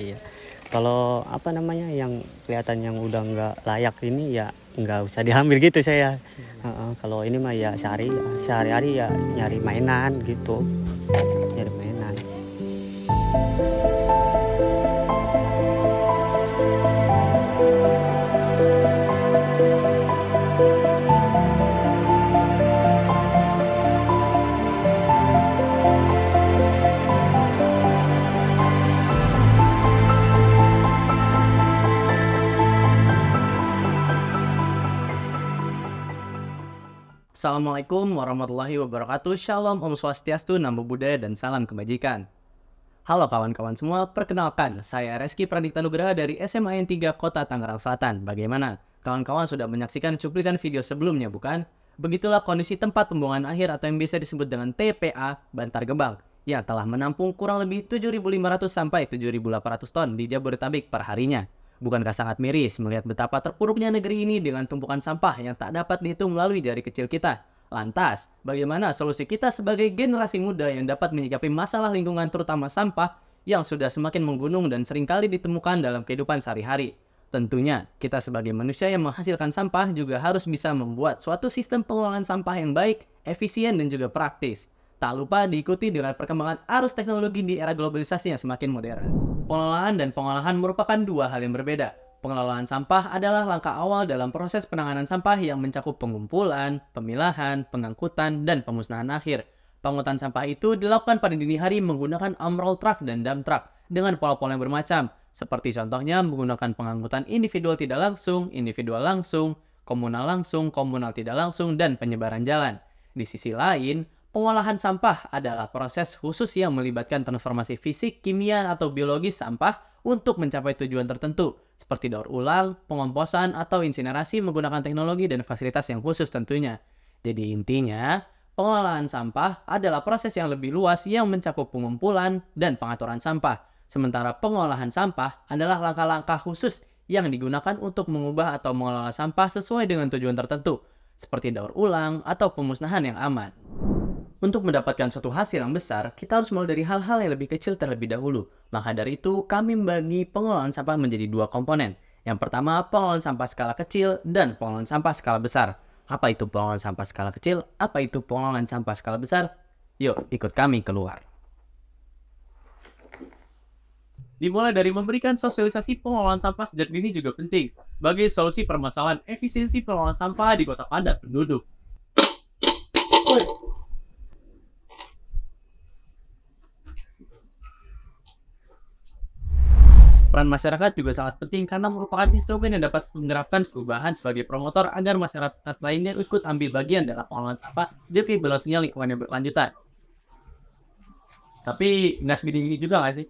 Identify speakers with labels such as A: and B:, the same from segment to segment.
A: Iya. Kalau apa namanya yang kelihatan yang udah nggak layak ini ya nggak usah diambil gitu saya. Kalau ini mah ya sehari-hari ya nyari mainan gitu, nyari mainan.
B: Assalamualaikum warahmatullahi wabarakatuh. Shalom, Om Swastiastu, Namo Buddhaya, dan salam kebajikan. Halo kawan-kawan semua, perkenalkan, saya Reski Pradipta Nugraha dari SMA N 3 Kota Tangerang Selatan. Bagaimana? Kawan-kawan sudah menyaksikan cuplikan video sebelumnya, bukan? Begitulah kondisi tempat pembuangan akhir atau yang biasa disebut dengan TPA Bantar Gebang, yang telah menampung kurang lebih 7.500 sampai 7.800 ton di Jabodetabek per harinya. Bukankah sangat miris melihat betapa terpuruknya negeri ini dengan tumpukan sampah yang tak dapat dihitung melalui jari kecil kita? Lantas, bagaimana solusi kita sebagai generasi muda yang dapat menyikapi masalah lingkungan terutama sampah yang sudah semakin menggunung dan seringkali ditemukan dalam kehidupan sehari-hari? Tentunya, kita sebagai manusia yang menghasilkan sampah juga harus bisa membuat suatu sistem pengelolaan sampah yang baik, efisien, dan juga praktis. Tak lupa diikuti dengan perkembangan arus teknologi di era globalisasi yang semakin modern. Pengelolaan dan pengolahan merupakan dua hal yang berbeda. Pengelolaan sampah adalah langkah awal dalam proses penanganan sampah yang mencakup pengumpulan, pemilahan, pengangkutan, dan pemusnahan akhir. Pengangkutan sampah itu dilakukan pada dini hari menggunakan umroll truck dan dump truck dengan pola-pola yang bermacam, seperti contohnya menggunakan pengangkutan individual tidak langsung, individual langsung, komunal tidak langsung, dan penyebaran jalan. Di sisi lain, pengolahan sampah adalah proses khusus yang melibatkan transformasi fisik, kimia, atau biologis sampah untuk mencapai tujuan tertentu, seperti daur ulang, pengomposan, atau insinerasi menggunakan teknologi dan fasilitas yang khusus tentunya. Jadi intinya, pengelolaan sampah adalah proses yang lebih luas yang mencakup pengumpulan dan pengaturan sampah. Sementara pengolahan sampah adalah langkah-langkah khusus yang digunakan untuk mengubah atau mengelola sampah sesuai dengan tujuan tertentu, seperti daur ulang atau pemusnahan yang aman. Untuk mendapatkan suatu hasil yang besar, kita harus mulai dari hal-hal yang lebih kecil terlebih dahulu. Maka dari itu, kami membagi pengelolaan sampah menjadi dua komponen. Yang pertama, pengelolaan sampah skala kecil dan pengelolaan sampah skala besar. Apa itu pengelolaan sampah skala kecil? Apa itu pengelolaan sampah skala besar? Yuk, ikut kami keluar. Dimulai dari memberikan sosialisasi pengelolaan sampah sejak dini juga penting sebagai solusi permasalahan efisiensi pengelolaan sampah di kota padat penduduk. Peran masyarakat juga sangat penting karena merupakan instrumen yang dapat menerapkan perubahan sebagai promotor agar masyarakat lainnya ikut ambil bagian dalam pengelolaan sampah dan berlangsungnya lingkungan yang berkelanjutan. Tapi nggak segini juga nggak sih?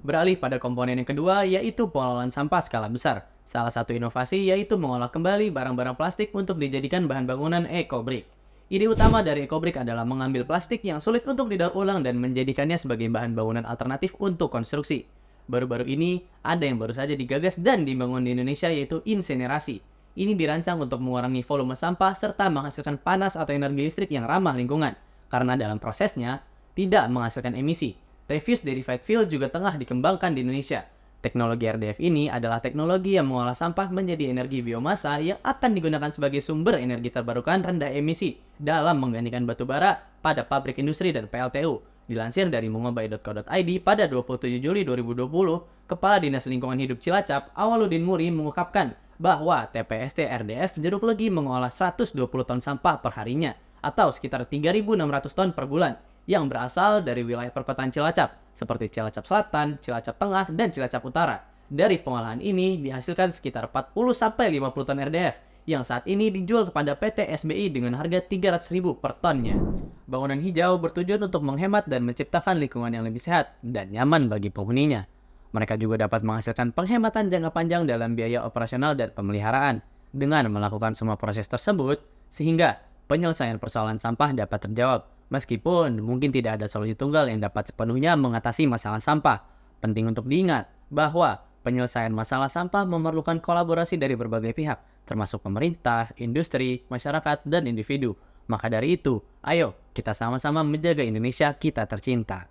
B: Beralih pada komponen yang kedua, yaitu pengelolaan sampah skala besar. Salah satu inovasi yaitu mengolah kembali barang-barang plastik untuk dijadikan bahan bangunan eco-brick. Ide utama dari eco-brick adalah mengambil plastik yang sulit untuk didaur ulang dan menjadikannya sebagai bahan bangunan alternatif untuk konstruksi. Baru-baru ini, ada yang baru saja digagas dan dibangun di Indonesia yaitu insinerasi. Ini dirancang untuk mengurangi volume sampah serta menghasilkan panas atau energi listrik yang ramah lingkungan, karena dalam prosesnya tidak menghasilkan emisi. Refuse Derived Fuel juga tengah dikembangkan di Indonesia. Teknologi RDF ini adalah teknologi yang mengolah sampah menjadi energi biomasa yang akan digunakan sebagai sumber energi terbarukan rendah emisi dalam menggantikan batu bara pada pabrik industri dan PLTU. Dilansir dari mongobay.co.id pada 27 Juli 2020, Kepala Dinas Lingkungan Hidup Cilacap, Awaludin Muri, mengungkapkan bahwa TPST RDF Jeruk Legi mengolah 120 ton sampah per harinya atau sekitar 3.600 ton per bulan yang berasal dari wilayah perkotaan Cilacap, seperti Cilacap Selatan, Cilacap Tengah, dan Cilacap Utara. Dari pengolahan ini dihasilkan sekitar 40-50 ton RDF, yang saat ini dijual kepada PT SBI dengan harga 300.000 per tonnya. Bangunan hijau bertujuan untuk menghemat dan menciptakan lingkungan yang lebih sehat dan nyaman bagi penghuninya. Mereka juga dapat menghasilkan penghematan jangka panjang dalam biaya operasional dan pemeliharaan. Dengan melakukan semua proses tersebut, sehingga penyelesaian persoalan sampah dapat terjawab. Meskipun mungkin tidak ada solusi tunggal yang dapat sepenuhnya mengatasi masalah sampah, penting untuk diingat bahwa penyelesaian masalah sampah memerlukan kolaborasi dari berbagai pihak, termasuk pemerintah, industri, masyarakat, dan individu. Maka dari itu, ayo kita sama-sama menjaga Indonesia kita tercinta.